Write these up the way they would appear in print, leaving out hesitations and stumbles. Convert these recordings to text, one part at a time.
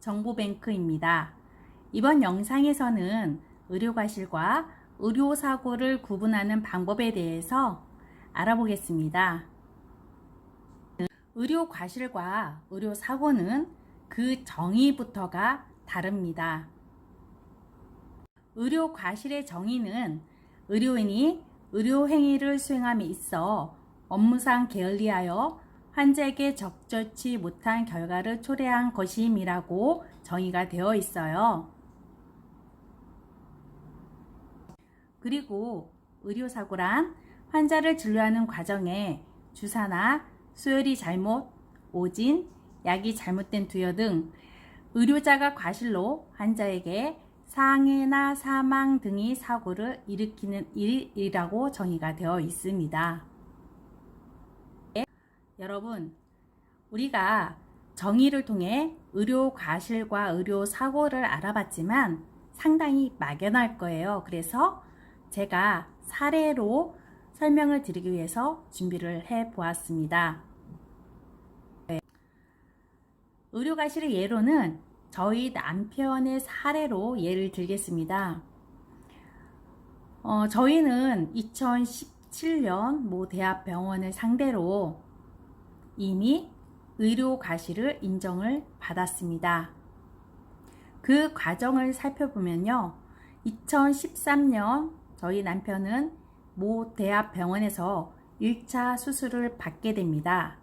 정보뱅크입니다. 이번 영상에서는 의료과실과 의료사고를 구분하는 방법에 대해서 알아보겠습니다. 의료과실과 의료사고는 그 정의부터가 다릅니다. 의료과실의 정의는 의료인이 의료행위를 수행함에 있어 업무상 게을리하여 환자에게 적절치 못한 결과를 초래한 것임이라고 정의가 되어 있어요. 그리고 의료사고란 환자를 진료하는 과정에 주사나 수혈이 잘못, 오진, 약이 잘못된 투여 등 의료자가 과실로 환자에게 상해나 사망 등의 사고를 일으키는 일이라고 정의가 되어 있습니다. 여러분, 우리가 정의를 통해 의료 과실과 의료 사고를 알아봤지만 상당히 막연할 거예요. 그래서 제가 사례로 설명을 드리기 위해서 준비를 해 보았습니다. 의료 과실의 예로는 저희 남편의 사례로 예를 들겠습니다. 저희는 2017년 모 대학병원을 상대로 이미 의료 과실을 인정을 받았습니다. 그 과정을 살펴보면요. 2013년 저희 남편은 모 대학병원에서 1차 수술을 받게 됩니다.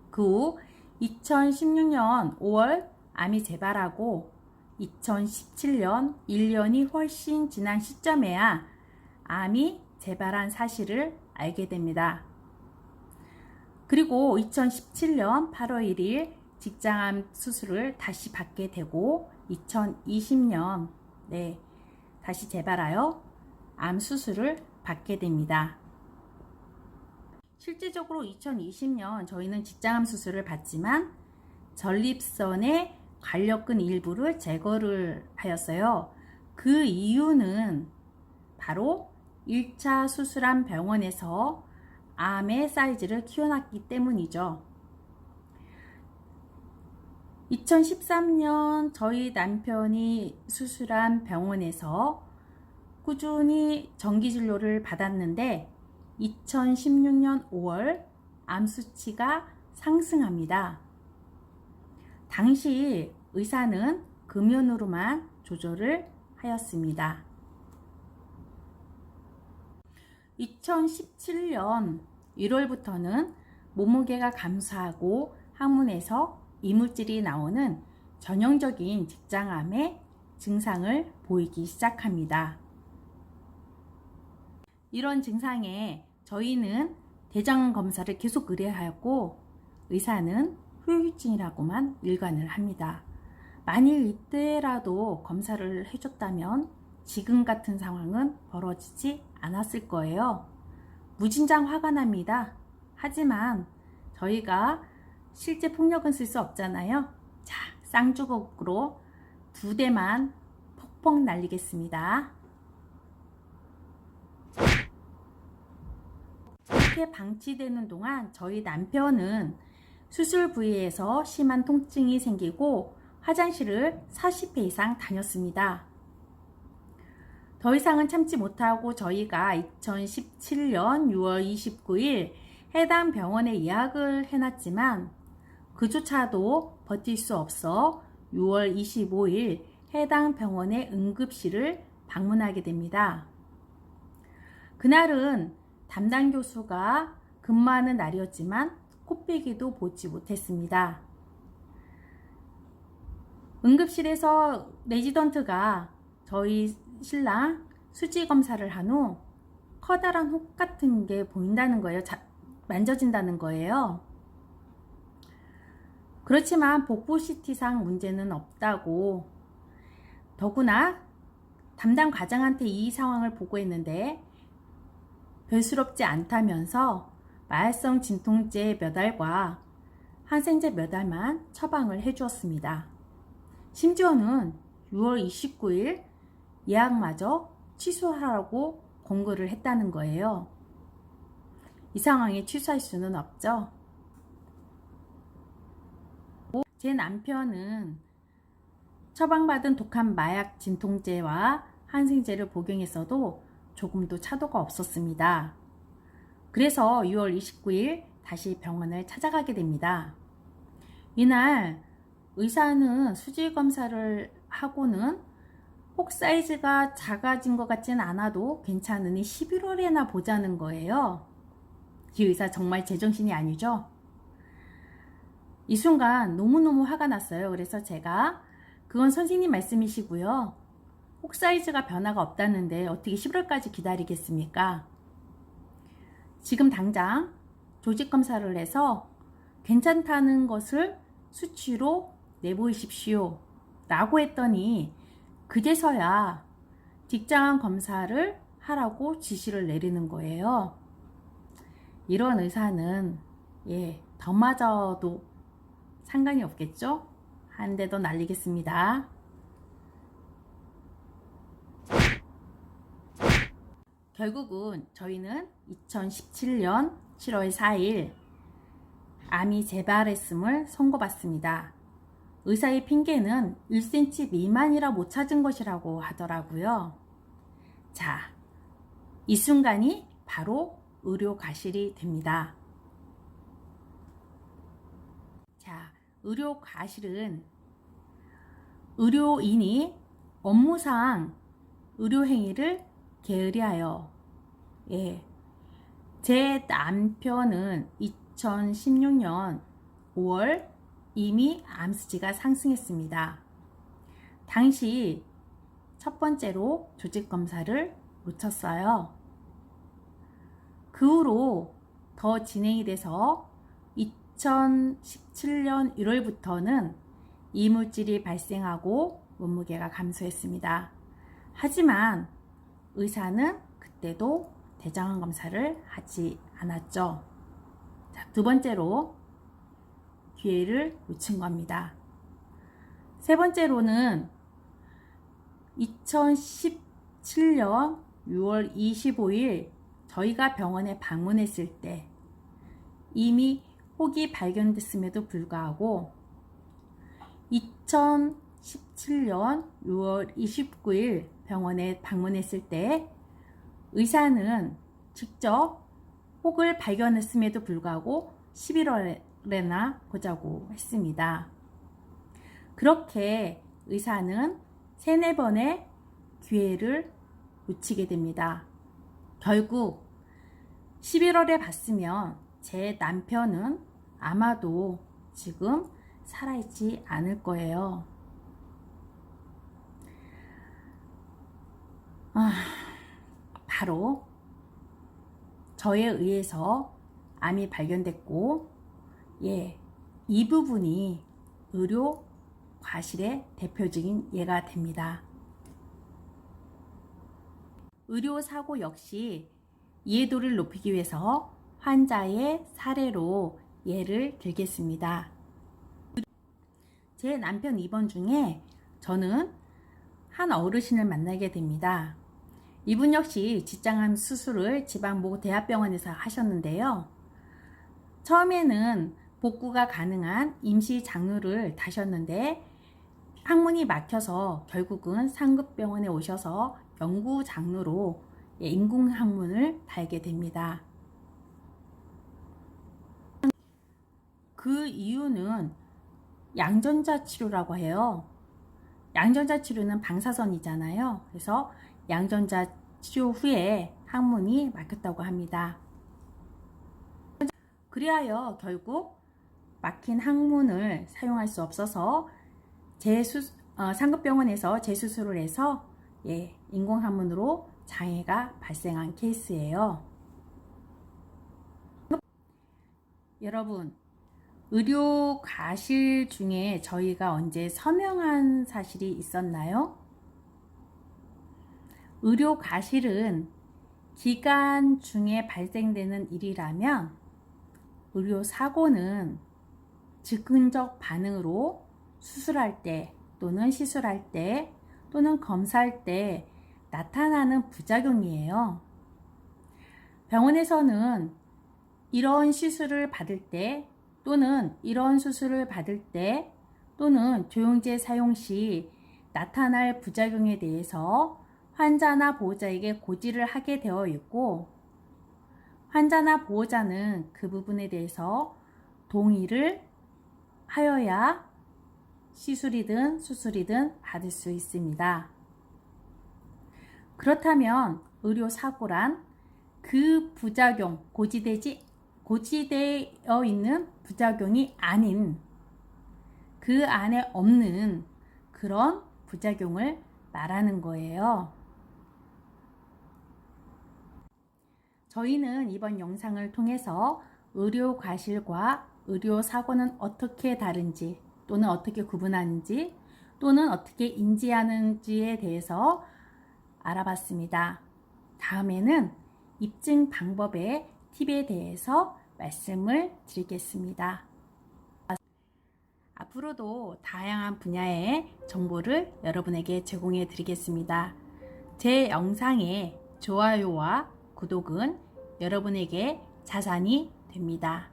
그 후 2016년 5월 암이 재발하고 2017년 1년이 훨씬 지난 시점에야 암이 재발한 사실을 알게 됩니다. 그리고 2017년 8월 1일 직장암 수술을 다시 받게 되고 2020년 다시 재발하여 암 수술을 받게 됩니다. 실제적으로 2020년 저희는 직장암 수술을 받지만 전립선의 관력근 일부를 제거를 하였어요. 그 이유는 바로 1차 수술한 병원에서 암의 사이즈를 키워놨기 때문이죠. 2013년 저희 남편이 수술한 병원에서 꾸준히 정기진료를 받았는데 2016년 5월 암 수치가 상승합니다. 당시 의사는 금연으로만 조절을 하였습니다. 2017년 1월부터는 몸무게가 감소하고 항문에서 이물질이 나오는 전형적인 직장암의 증상을 보이기 시작합니다. 이런 증상에 저희는 대장 검사를 계속 의뢰하였고 의사는 후유증이라고만 일관을 합니다. 만일 이때라도 검사를 해줬다면 지금 같은 상황은 벌어지지 않았을 거예요. 무진장 화가 납니다. 하지만 저희가 실제 폭력은 쓸 수 없잖아요. 자, 쌍주걱으로 2대만 퍽퍽 날리겠습니다. 이렇게 방치되는 동안 저희 남편은 수술 부위에서 심한 통증이 생기고 화장실을 40회 이상 다녔습니다. 더 이상은 참지 못하고 저희가 2017년 6월 29일 해당 병원에 예약을 해놨지만 그조차도 버틸 수 없어 6월 25일 해당 병원의 응급실을 방문하게 됩니다. 그날은 담당 교수가 근무하는 날이었지만 코빼기도 보지 못했습니다. 응급실에서 레지던트가 저희 신랑 수지 검사를 한 후 커다란 혹 같은 게 보인다는 거예요. 만져진다는 거예요. 그렇지만 복부 CT상 문제는 없다고, 더구나 담당 과장한테 이 상황을 보고했는데 별스럽지 않다면서 마약성 진통제 몇 알과 항생제 몇 알만 처방을 해주었습니다. 심지어는 6월 29일 예약마저 취소하라고 공고를 했다는 거예요. 이 상황에 취소할 수는 없죠. 제 남편은 처방받은 독한 마약 진통제와 항생제를 복용했어도 조금도 차도가 없었습니다. 그래서 6월 29일 다시 병원을 찾아가게 됩니다. 이날 의사는 수질 검사를 하고는 혹 사이즈가 작아진 것 같진 않아도 괜찮으니 11월에나 보자는 거예요. 이 의사 정말 제정신이 아니죠? 이 순간 너무너무 화가 났어요. 그래서 제가 그건 선생님 말씀이시고요. 혹 사이즈가 변화가 없다는데 어떻게 11월까지 기다리겠습니까? 지금 당장 조직 검사를 해서 괜찮다는 것을 수치로 내보이십시오 라고 했더니 그제서야 직장 검사를 하라고 지시를 내리는 거예요. 이런 의사는 더 맞아도 상관이 없겠죠? 한 대 더 날리겠습니다. 결국은 저희는 2017년 7월 4일 암이 재발했음을 선고받습니다. 의사의 핑계는 1cm 미만이라 못 찾은 것이라고 하더라고요. 자, 이 순간이 바로 의료 과실이 됩니다. 자, 의료 과실은 의료인이 업무상 의료행위를 게으리하여 제 남편은 2016년 5월 이미 암수치가 상승했습니다. 당시 첫 번째로 조직검사를 놓쳤어요. 그 후로 더 진행이 돼서 2017년 1월부터는 이물질이 발생하고 몸무게가 감소했습니다. 하지만 의사는 그때도 대장암 검사를 하지 않았죠. 자, 두 번째로 기회를 놓친 겁니다. 세 번째로는 2017년 6월 25일 저희가 병원에 방문했을 때 이미 혹이 발견됐음에도 불구하고 2017년 6월 29일 병원에 방문했을 때 의사는 직접 혹을 발견했음에도 불구하고 11월에나 보자고 했습니다. 그렇게 의사는 3, 4번의 기회를 놓치게 됩니다. 결국 11월에 봤으면 제 남편은 아마도 지금 살아있지 않을 거예요. 바로 저에 의해서 암이 발견됐고, 이 부분이 의료 과실의 대표적인 예가 됩니다. 의료 사고 역시 이해도를 높이기 위해서 환자의 사례로 예를 들겠습니다. 제 남편 입원 중에 저는 한 어르신을 만나게 됩니다. 이분 역시 직장암 수술을 지방모 대학병원에서 하셨는데요. 처음에는 복구가 가능한 임시 장루를 다셨는데 항문이 막혀서 결국은 상급병원에 오셔서 영구 장루로 인공 항문을 달게 됩니다. 그 이유는 양전자 치료라고 해요. 양전자 치료는 방사선이잖아요. 그래서 양전자 치료 후에 항문이 막혔다고 합니다. 그리하여 결국 막힌 항문을 사용할 수 없어서 상급병원에서 재수술을 해서 인공 항문으로 장애가 발생한 케이스예요. 여러분, 의료 과실 중에 저희가 언제 서명한 사실이 있었나요? 의료 과실은 기간 중에 발생되는 일이라면 의료 사고는 즉흥적 반응으로 수술할 때 또는 시술할 때 또는 검사할 때 나타나는 부작용이에요. 병원에서는 이런 시술을 받을 때 또는 이런 수술을 받을 때 또는 조영제 사용 시 나타날 부작용에 대해서 환자나 보호자에게 고지를 하게 되어 있고, 환자나 보호자는 그 부분에 대해서 동의를 하여야 시술이든 수술이든 받을 수 있습니다. 그렇다면 의료사고란 그 부작용, 고지되어 있는 부작용이 아닌, 그 안에 없는 그런 부작용을 말하는 거예요. 저희는 이번 영상을 통해서 의료과실과 의료사고는 어떻게 다른지, 또는 어떻게 구분하는지, 또는 어떻게 인지하는지에 대해서 알아봤습니다. 다음에는 입증 방법의 팁에 대해서 말씀을 드리겠습니다. 앞으로도 다양한 분야의 정보를 여러분에게 제공해 드리겠습니다. 제 영상의 좋아요와 구독은 여러분에게 자산이 됩니다.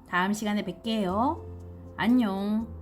다음 시간에 뵐게요. 안녕.